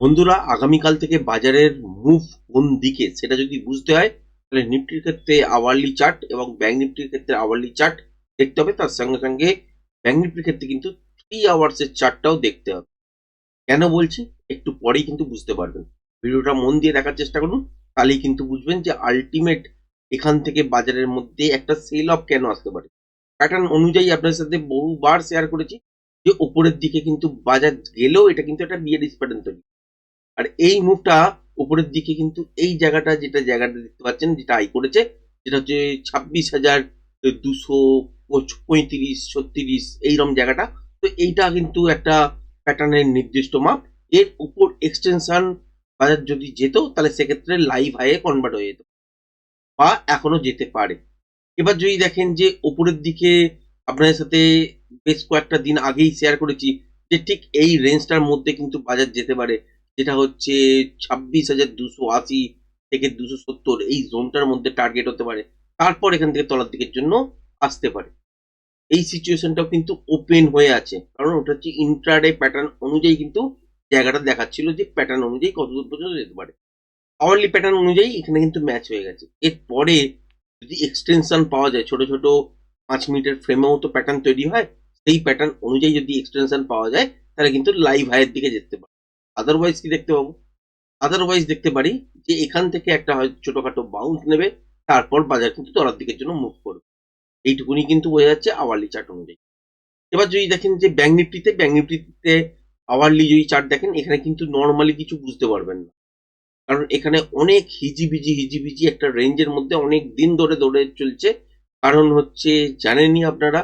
বন্ধুরা, আগামীকাল থেকে বাজারের মুভ কোন দিকে সেটা যদি বুঝতে হয়, তাহলে নিফটির ক্ষেত্রে আওয়ারলি চার্ট এবং ব্যাংক নিফটির ক্ষেত্রে আওয়ারলি চার্ট দেখতে হবে। তার সঙ্গে সঙ্গে ব্যাংক নিফটির ক্ষেত্রে কিন্তু 3 আওয়ার্স এর চার্টটাও দেখতে হবে। কেন বলছি একটু পরেই কিন্তু বুঝতে পারবেন। ভিডিওটা মন দিয়ে দেখার চেষ্টা করুন, তাহলেই কিন্তু বুঝবেন যে আলটিমেট এখান থেকে বাজারের মধ্যে একটা সেল অফ কেন আসতে পারে। প্যাটার্ন অনুযায়ী আপনার সাথে বহুবার শেয়ার করেছি যে ওপরের দিকে কিন্তু বাজার গেলেও এটা কিন্তু একটা বিয়ারিশ প্যাটার্ন তৈরি। আর এই মুভটা উপরের দিকে কিন্তু এই জায়গাটা, যেটা জায়গাটা দেখতে পাচ্ছেন, যেটা আই করেছে, যেটা হচ্ছে 26,235 36 এইরকম জায়গাটা। তো এইটা কিন্তু একটা প্যাটার্নের নির্দিষ্ট মাপ। এর উপর এক্সটেনশন বাজার যদি যেত, তাহলে সেক্ষেত্রে লাইভ হাইয়ে কনভার্ট হয়ে যেত বা এখনো যেতে পারে। এবার যদি দেখেন যে উপরের দিকে, আপনাদের সাথে বেশ কয়েকটা দিন আগেই শেয়ার করেছি যে ঠিক এই রেঞ্জটার মধ্যে কিন্তু বাজার যেতে পারে, যেটা হচ্ছে 26,280 থেকে 270, এই জোনটার মধ্যে টার্গেট হতে পারে। তারপর এখান থেকে তলার দিকের জন্য আসতে পারে। এই সিচুয়েশনটাও কিন্তু ওপেন হয়ে আছে, কারণ ওটা হচ্ছে ইন্ট্রাডে প্যাটার্ন অনুযায়ী কিন্তু জায়গাটা দেখাচ্ছিল যে প্যাটার্ন অনুযায়ী কতদূর পর্যন্ত যেতে পারে। আওয়ারলি প্যাটার্ন অনুযায়ী এখানে কিন্তু ম্যাচ হয়ে গেছে। এরপরে যদি এক্সটেনশন পাওয়া যায়, ছোট ছোট 5 মিনিটের ফ্রেমেও তো প্যাটার্ন তৈরি হয়, সেই প্যাটার্ন অনুযায়ী যদি এক্সটেনশন পাওয়া যায়, তাহলে কিন্তু লাইভ হাইয়ের দিকে যেতে পারে। আদারওয়াইজ কি দেখতে পাবো? আদারওয়াইজ দেখতে পারি যে এখান থেকে একটা হয় ছোটখাটো বাউন্স নেবে, তারপর বাজার কিন্তু তলার দিকের জন্য মুভ করবে। এইটুকুনি কিন্তু বোঝা যাচ্ছে আওয়ারলি চার্ট অনুযায়ী। এবার যদি দেখেন যে ব্যাংক নিফটিতে আওয়ারলি যদি চার্ট দেখেন, এখানে কিন্তু নর্মালি কিছু বুঝতে পারবেন না, কারণ এখানে অনেক হিজিবিজি একটা রেঞ্জের মধ্যে অনেক দিন ধরে ধরে চলছে। কারণ হচ্ছে, জানেনই আপনারা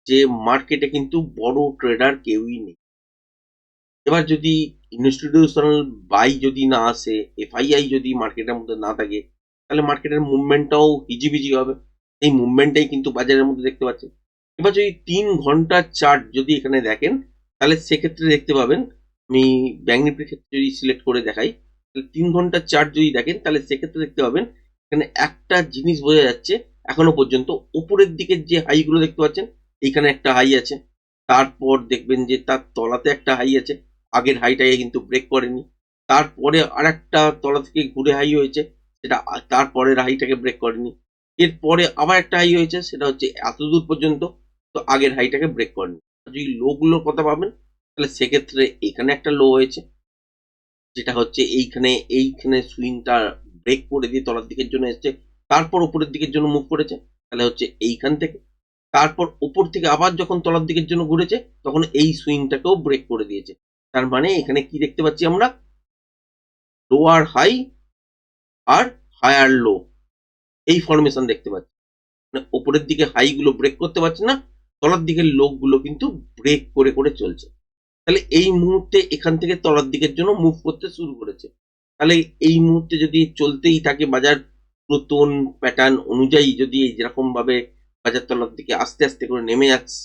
যে মার্কেটে কিন্তু বড় ট্রেডার কেউই নেই। এবার যদি ইনস্টিটিউশনাল বাই যদি না আসে, এফআইআই যদি মার্কেটের মধ্যে না থাকে, তাহলে মার্কেটের মুভমেন্টটাও হিজিবিজি হবে। এই মুভমেন্টটাই কিন্তু বাজারের মধ্যে দেখতে পাচ্ছেন। এবার যদি 3 ঘন্টার চার্ট যদি এখানে দেখেন, তাহলে সেক্ষেত্রে দেখতে পাবেন, আমি ব্যাংক নিফটির ক্ষেত্রে যদি সিলেক্ট করে দেখাই, তাহলে 3 ঘন্টার চার্ট যদি দেখেন, তাহলে সেক্ষেত্রে দেখতে পাবেন এখানে একটা জিনিস বোঝা যাচ্ছে। এখনো পর্যন্ত উপরের দিকের যে হাইগুলো দেখতে পাচ্ছেন, এইখানে একটা হাই আছে, তারপর দেখবেন যে তার তলাতে একটা হাই আছে, আগের হাইটাকে কিন্তু ব্রেক করেনি। তারপরে আরেকটা তলা থেকে ঘুরে হাই হয়েছে, সেটা তারপরের হাইটাকে ব্রেক করেনি। এরপরে আবার একটা হাই হয়েছে, সেটা হচ্ছে এত দূর পর্যন্ত, তো আগের হাইটাকে ব্রেক করেনি। যদি লো গুলোর কথা ভাবেন, তাহলে সেক্ষেত্রে এখানে একটা লো হয়েছে, যেটা হচ্ছে এইখানে এইখানে সুইংটা ব্রেক করে দিয়ে তলার দিকের জন্য এসছে, তারপর উপরের দিকের জন্য মুভ করেছে, তাহলে হচ্ছে এইখান থেকে। তারপর উপর থেকে আবার যখন তলার দিকের জন্য ঘুরেছে, তখন এই সুইংটাকেও ব্রেক করে দিয়েছে। তার মানে এখানে কি দেখতে পাচ্ছি আমরা? লোয়ার হাই আর হায়ার লো, এই ফরমেশন দেখতে পাচ্ছি। মানে উপরের দিকে হাই গুলো ব্রেক করতে পারছে না, তলার দিকের লো গুলো কিন্তু ব্রেক করে করে চলছে। তাহলে এই মুহূর্তে এখান থেকে তলার দিকের জন্য মুভ করতে শুরু করেছে। তাহলে এই মুহূর্তে যদি চলতেই থাকে বাজার নতুন প্যাটার্ন অনুযায়ী, যদি যেরকম ভাবে বাজার তলার দিকে আস্তে আস্তে করে নেমে যাচ্ছে,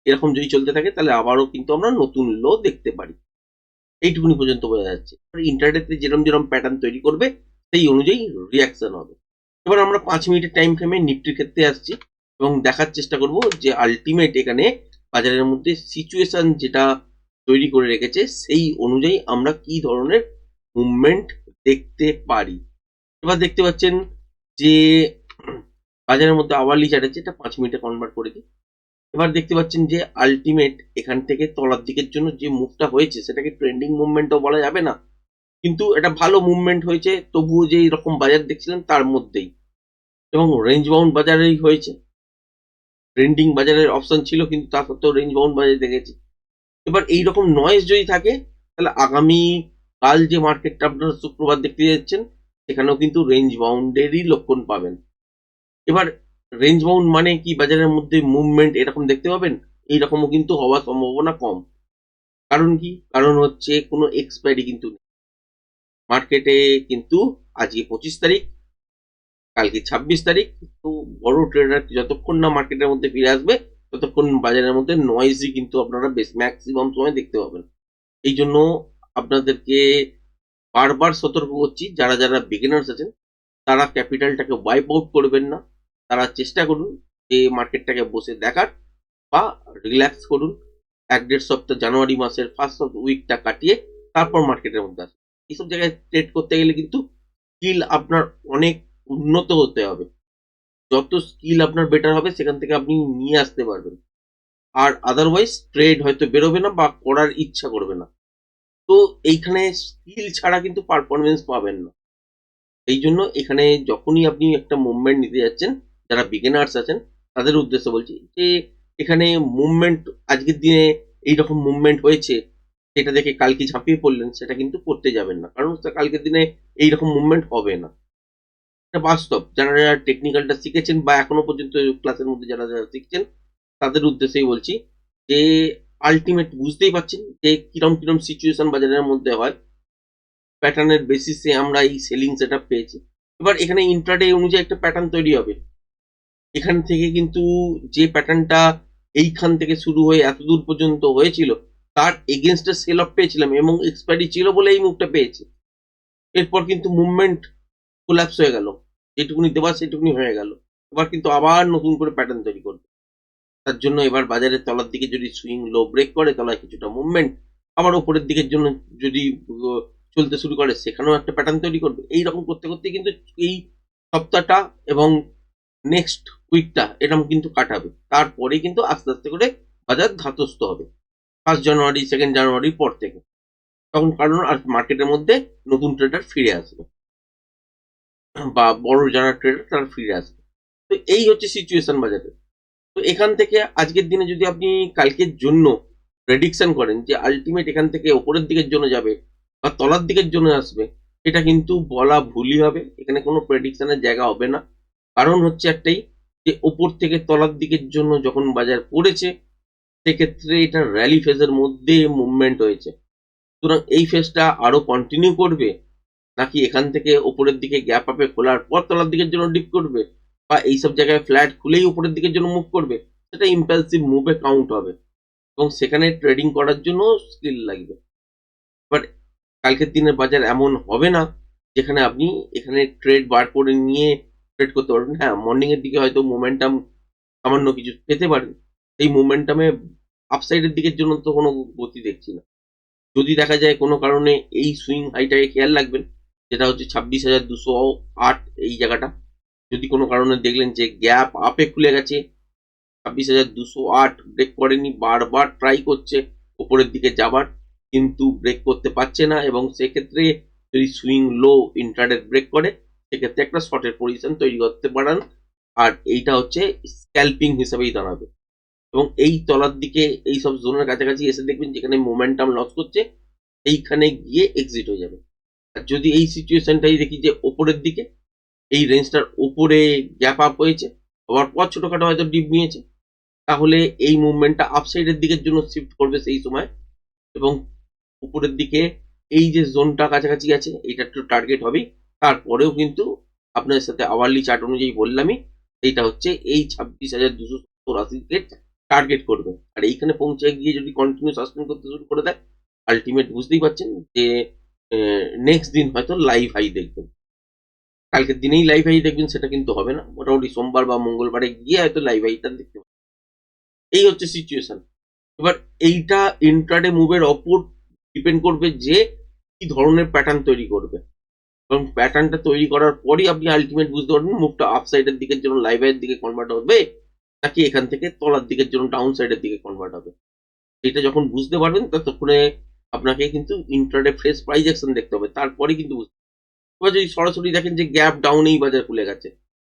এরকম যদি চলতে থাকে, তাহলে আবারও কিন্তু আমরা নতুন লো দেখতে পারি। এইটুকুনি পর্যন্ত বোঝা যাচ্ছে। ইন্টারনেটে যেরকম যেরকম প্যাটার্ন তৈরি করবে, সেই অনুযায়ী রিয়াকশন হবে। এবার আমরা 5 মিনিটের টাইম ফ্রেমে নিফটির ক্ষেত্রে আসছি এবং দেখার চেষ্টা করব যে আলটিমেট এখানে বাজারের মধ্যে সিচুয়েশন যেটা তৈরি করে রেখেছে, সেই অনুযায়ী আমরা কি ধরনের মুভমেন্ট দেখতে পারি। এবার দেখতে পাচ্ছেন যে বাজারের মধ্যে আওয়ারলি চার্ট আছে, এটা 5 মিনিটে কনভার্ট করে দিই। এবার দেখতে পাচ্ছেন যে আলটিমেট এখান থেকে তলার দিকের জন্য যে মুভটা হয়েছে, সেটাকে ট্রেন্ডিং মুভমেন্টও বলা যাবে না, কিন্তু এটা ভালো মুভমেন্ট হয়েছে তবুও যে রকম বাজার দেখছিলেন তার মধ্যেই, এবং রেঞ্জ বাউন্ড বাজারেই হয়েছে। ট্রেন্ডিং বাজারের অপশন ছিল, কিন্তু তা সত্ত্বেও রেঞ্জ বাউন্ড বাজারে দেখেছি। এবার এইরকম নয়েজ যদি থাকে, তাহলে আগামী কাল যে মার্কেটটা আপনারা শুক্রবার দেখতে যাচ্ছেন, সেখানেও কিন্তু রেঞ্জ বাউন্ডেরই লক্ষণ পাবেন। এবার রেঞ্জ বাউন্ড মানে কি বাজারের মধ্যে মুভমেন্ট এরকম দেখতে পাবেন? এইরকমও কিন্তু হওয়ার সম্ভাবনা কম। কারণ কি? কারণ হচ্ছে কোনো এক্সপায়ারি কিন্তু নেই মার্কেটে। কিন্তু আজকে 25 তারিখ, কালকে 26 তারিখ। তো বড় ট্রেডার যতক্ষণ না মার্কেটের মধ্যে ফিরে আসবে, ততক্ষণ বাজারের মধ্যে নয়েজই কিন্তু আপনারা বেশ ম্যাক্সিমাম সময় দেখতে পাবেন। এই জন্য আপনাদেরকে বারবার সতর্ক করছি, যারা যারা বিগিনার্স আছেন, তারা ক্যাপিটালটাকে ওয়াইপ আউট করবেন না। তারা চেষ্টা করুন যে মার্কেটটাকে বসে দেখার, বা রিল্যাক্স করুন। 1-1.5 সপ্তাহ, জানুয়ারি মাসের ফার্স্ট উইকটা কাটিয়ে তারপর মার্কেটের মধ্যে আসবে। এইসব জায়গায় ট্রেড করতে গেলে কিন্তু স্কিল আপনার অনেক উন্নত হতে হবে। যত স্কিল আপনার বেটার হবে সেখান থেকে আপনি নিয়ে আসতে পারবেন। আর আদারওয়াইজ ট্রেড হয়তো বেরোবে না বা করার ইচ্ছা করবে না। তো এইখানে স্কিল ছাড়া কিন্তু পারফরমেন্স পাবেন না। এই জন্য এখানে যখনই আপনি একটা মুভমেন্ট নিতে যাচ্ছেন, যারা বিগিনার্স আছেন তাদের উদ্দেশ্যে বলছি যে এখানে মুভমেন্ট আজকের দিনে এইরকম মুভমেন্ট হয়েছে সেটা দেখে কালকে ঝাঁপিয়ে পড়লেন, সেটা কিন্তু করতে যাবেন না, কারণ কালকের দিনে এইরকম মুভমেন্ট হবে না। এটা বাস্তব। যারা যারা টেকনিক্যালটা শিখেছেন বা এখনো পর্যন্ত ক্লাসের মধ্যে যারা যারা শিখছেন তাদের উদ্দেশ্যেই বলছি যে আলটিমেট বুঝতেই পারছেন যে কিরম কিরম সিচুয়েশন বাজারের মধ্যে হয়। প্যাটার্নের বেসিসে আমরা এই সেলিং সেট আপ পেয়েছি। এবার এখানে ইন্ট্রাডে অনুযায়ী একটা প্যাটার্ন তৈরি হবে। এখান থেকে কিন্তু যে প্যাটার্নটা এইখান থেকে শুরু হয়ে এত দূর পর্যন্ত হয়েছিল তার এগেনস্টে সেল অফ পেয়েছিলাম এবং এক্সপায়ারি ছিল বলে এই মুভটা পেয়েছি। এরপর কিন্তু মুভমেন্ট কোল্যাপস হয়ে গেল, যেটুকুনি দেওয়া সেটুকুনি হয়ে গেল। এবার কিন্তু আবার নতুন করে প্যাটার্ন তৈরি করবে। তার জন্য এবার বাজারের তলার দিকে যদি সুইং লো ব্রেক করে তলায় কিছুটা মুভমেন্ট, আবার ওপরের দিকের জন্য যদি চলতে শুরু করে সেখানেও একটা প্যাটার্ন তৈরি করবে। এইরকম করতে করতে কিন্তু এই সপ্তাহটা এবং নেক্সট উইকটা এরকম কিন্তু কাটাবে। তারপরে কিন্তু আস্তে আস্তে করে বাজার ধাতস্থ হবে 1 জানুয়ারি 2 জানুয়ারির পর থেকে। তখন কারণ আর মার্কেটের মধ্যে নতুন ট্রেডার ফিরে আসবে বা বড় যারা ট্রেডার তারা ফিরে আসবে। তো এই হচ্ছে সিচুয়েশন বাজারে। তো এখান থেকে আজকের দিনে যদি আপনি কালকের জন্য প্রেডিকশন করেন যে আলটিমেট এখান থেকে ওপরের দিকের জন্য যাবে বা তলার দিকের জন্য আসবে, এটা কিন্তু বলা ভুলই হবে। এখানে কোনো প্রেডিকশনের জায়গা হবে না। কারণ হচ্ছে একটাই, যে ওপর থেকে তলার দিকের জন্য যখন বাজার পড়েছে সেক্ষেত্রে এটা র্যালি ফেজের মধ্যে মুভমেন্ট হয়েছে। সুতরাং এই ফেজটা আরো কন্টিনিউ করবে, নাকি এখান থেকে ওপরের দিকে গ্যাপ আপে খোলার পর তলার দিকের জন্য ডিপ করবে, বা এইসব জায়গায় ফ্ল্যাট খুলেই উপরের দিকের জন্য মুভ করবে, সেটা ইম্পালসিভ মুভে কাউন্ট হবে এবং সেখানে ট্রেডিং করার জন্য স্কিল লাগবে। বাট কালকের দিনের বাজার এমন হবে না যেখানে আপনি এখানে ট্রেড বার করে নিয়ে ট্রেড করতে পারবেন। হ্যাঁ, মর্নিং এর দিকে হয়তো মোমেন্টাম সামান্য কিছু পেতে পারেন। এই মোমেন্টামে আপসাইডের দিকের জন্য তো কোনো গতি দেখছি না। যদি দেখা যায় কোনো কারণে এই সুইং হাইটাকে খেয়াল রাখবেন, যেটা হচ্ছে 26,208 এই জায়গাটা। যদি কোনো কারণে দেখলেন যে গ্যাপ আপে খুলে গেছে, 26,208 ব্রেক করেনি, বারবার ট্রাই করছে ওপরের দিকে যাবার, কিন্তু ব্রেক করতে পারছে না, এবং সেক্ষেত্রে যদি সুইং লো ইন্ট্রাডে ব্রেক করে সেক্ষেত্রে একটা শর্টের পজিশন তৈরি করতে পারেন। আর এইটা হচ্ছে স্ক্যাল্পিং হিসেবেই দাঁড়াবে। এবং এই তলার দিকে এই সব জোনের কাছাকাছি এসে দেখবেন যেখানে মোমেন্টাম লস করছে এইখানে গিয়ে এক্সিট হয়ে যাবে। আর যদি এই সিচুয়েশনটাই দেখি যে ওপরের দিকে এই রেঞ্জটার ওপরে গ্যাপ আপ হয়েছে, আবার পর ছোটখাটো হয়তো ডিপ নিয়েছে, তাহলে এই মুভমেন্টটা আপসাইডের দিকের জন্য শিফট করবে সেই সময়। এবং উপরের দিকে এই যে জোনটা কাছাকাছি আছে এটা একটু টার্গেট হবেই। তারপরেও কিন্তু আপনার সাথে আওয়ারলি চার্ট অনুযায়ী বললামই, এইটা হচ্ছে এই 26,280 টার্গেট করবে। আর এইখানে পৌঁছে গিয়ে যদি কন্টিনিউ সাস্টেন করতে শুরু করে দেয়, আলটিমেট বুঝতেই পারছেন যে নেক্সট দিন হয়তো লাইভ হাই দেখবেন। কালকের দিনেই লাইভ হাই দেখবেন সেটা কিন্তু হবে না, মোটামুটি সোমবার বা মঙ্গলবারে গিয়ে হয়তো লাইভ হাইটা দেখতে পাবেন। এই হচ্ছে সিচুয়েশন। এবার এইটা ইন্ট্রাডে মুভের ওপর ডিপেন্ড করবে যে কি ধরনের প্যাটার্ন তৈরি করবে, এবং প্যাটার্নটা তৈরি করার পরই আপনি আলটিমেট বুঝতে পারবেন মুভটা আপ সাইডের দিকের জন্য লাইভ হাইয়ের দিকে কনভার্ট হবে, নাকি এখান থেকে তলার দিকের জন্য ডাউন সাইডের দিকে কনভার্ট হবে। এটা যখন বুঝতে পারবেন ততক্ষণে আপনাকে কিন্তু ইন্ট্রাডে ফ্রেশ প্রাইস অ্যাকশন দেখতে হবে, তারপরে কিন্তু বুঝতে। এবার যদি সরাসরি দেখেন যে গ্যাপ ডাউনেই বাজার খুলে গেছে,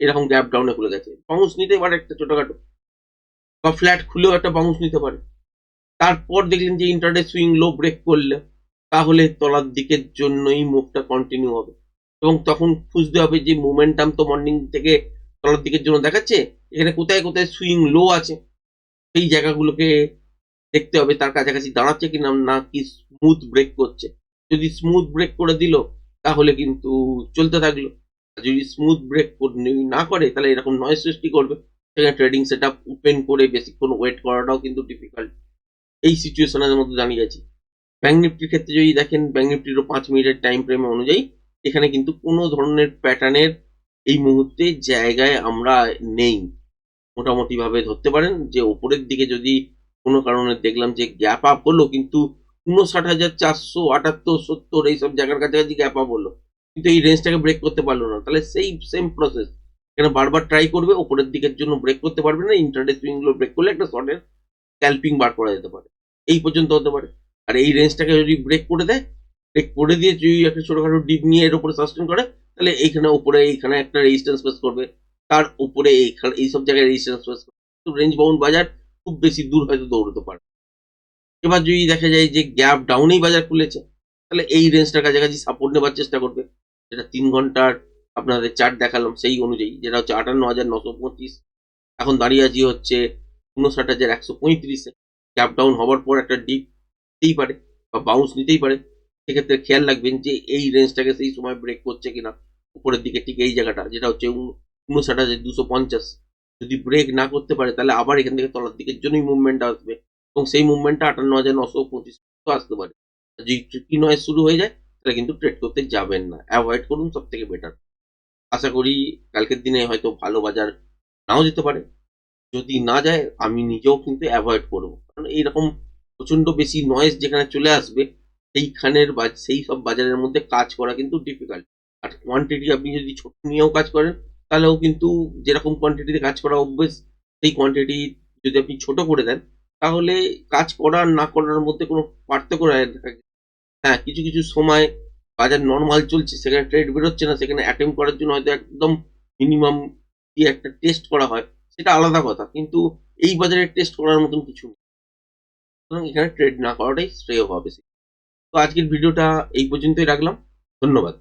এরকম গ্যাপ ডাউনে খুলে গেছে, বাউন্স নিতে পারে একটা ছোটখাটো, বা ফ্ল্যাট খুলেও একটা বাউন্স নিতে পারে। তারপর দেখলেন যে ইন্টারডে সুইং লো ব্রেক করলে, তাহলে তলার দিকের জন্যই মুভটা কন্টিনিউ হবে। এবং তখন খুঁজতে হবে যে মোমেন্টাম তো মর্নিং থেকে তলার দিকের জন্য দেখাচ্ছে, এখানে কোথায় কোথায় সুইং লো আছে সেই জায়গাগুলোকে দেখতে হবে, তার কাছাকাছি দাঁড়াচ্ছে কিনা, না কি স্মুথ ব্রেক করছে। যদি স্মুথ ব্রেক করে দিল তাহলে কিন্তু চলতে থাকলো, আর যদি স্মুথ ব্রেক না করে তাহলে এরকম নয়েজ সৃষ্টি করবে, সেখানে ট্রেডিং সেট আপ ওপেন করে বেশিক্ষণ ওয়েট করাটাও কিন্তু ডিফিকাল্ট। এই সিচুয়েশনের মধ্যে দাঁড়িয়ে আছি। ব্যাঙ্ক নিফটির ক্ষেত্রে যদি দেখেন, ব্যাঙ্ক নিফটিরও 5 মিনিটের টাইম ফ্রেম অনুযায়ী এখানে কিন্তু কোনো ধরনের প্যাটার্নের এই মুহূর্তে জায়গায় আমরা নেই। মোটামুটি ভাবে ধরতে পারেন যে ওপরের দিকে যদি কোনো কারণে দেখলাম যে গ্যাপ আপ হলো কিন্তু 59,478, 70 এইসব জায়গার কাছাকাছি গ্যাপ আপ হলো, কিন্তু এই রেঞ্জটাকে ব্রেক করতে পারলো না। তাহলে সেই সেম প্রসেস এখানে বারবার ট্রাই করবে, ওপরের দিকের জন্য ব্রেক করতে পারবে না, ইন্টারডে সুইং গুলো ব্রেক করলে একটা শর্টের স্ক্যাল্পিং বার করা যেতে পারে, এই পর্যন্ত হতে পারে। আর এই রেঞ্জটাকে যদি ব্রেক করে দেয়, ব্রেক করে দিয়ে যদি একটা ছোটখাটো ডিপ নিয়ে এর উপরে সাস্টেন করে, তাহলে এইখানে উপরে এইখানে একটা রেজিস্ট্যান্স ফেস করবে, তার উপরে এইখানে এইসব জায়গায় রেজিস্ট্যান্স ফেস করবে। রেঞ্জ বাউন্ড বাজার খুব বেশি দূর হয়তো দৌড়তে পারে। এবার যদি দেখা যায় যে গ্যাপ ডাউনেই বাজার খুলেছে, তাহলে এই রেঞ্জটার কাছাকাছি সাপোর্ট নেবার চেষ্টা করবে, যেটা 3 ঘন্টার আপনাদের চার্ট দেখালাম সেই অনুযায়ী, যেটা হচ্ছে 58,925। এখন দাঁড়িয়ে আছি হচ্ছে 59,135-এ। গ্যাপ ডাউন হওয়ার পর একটা ডিপ নিতেই পারে বা বাউন্স নিতেই পারে। সেক্ষেত্রে খেয়াল রাখবেন যে এই রেঞ্জটাকে সেই সময় ব্রেক করছে কিনা, উপরের দিকে ঠিক এই জায়গাটা যেটা হচ্ছে 59,250, যদি ব্রেক না করতে পারে তাহলে আবার এখান থেকে তলার দিকের জন্যই মুভমেন্টটা আসবে, এবং সেই মুভমেন্টটা 58,925 আসতে পারে। যদি ট্রিকি নয় শুরু হয়ে যায়, তাহলে কিন্তু ট্রেড করতে যাবেন না, অ্যাভয়েড করুন, সব থেকে বেটার। আশা করি কালকের দিনে হয়তো ভালো বাজার নাও যেতে পারে, যদি না যায় আমি নিজেও কিন্তু অ্যাভয়েড করবো, কারণ এইরকম প্রচন্ড বেশি নয়েজ যেখানে চলে আসবে, সেইখানের বা সেই সব বাজারের মধ্যে কাজ করা কিন্তু ডিফিকাল্ট। আর কোয়ান্টিটি আপনি যদি ছোট নিয়েও কাজ করেন, তাহলেও কিন্তু যেরকম কোয়ান্টিটিতে কাজ করা অভ্যেস, সেই কোয়ান্টিটি যদি আপনি ছোট করে দেন, তাহলে কাজ করার না করার মধ্যে কোনো পার্থক্য থাকে। হ্যাঁ, কিছু কিছু সময় বাজার নর্মাল চলছে, সেখানে ট্রেড বেরোচ্ছে না, সেখানে অ্যাটেম্প করার জন্য হয়তো একদম মিনিমাম দিয়ে একটা টেস্ট করা হয়, সেটা আলাদা কথা, কিন্তু এই বাজারে টেস্ট করার মতন কিছু নেই, সুতরাং এখানে ট্রেড না করাটাই শ্রেয় হবে। তো আজকের ভিডিওটা এই পর্যন্তই রাখলাম, ধন্যবাদ।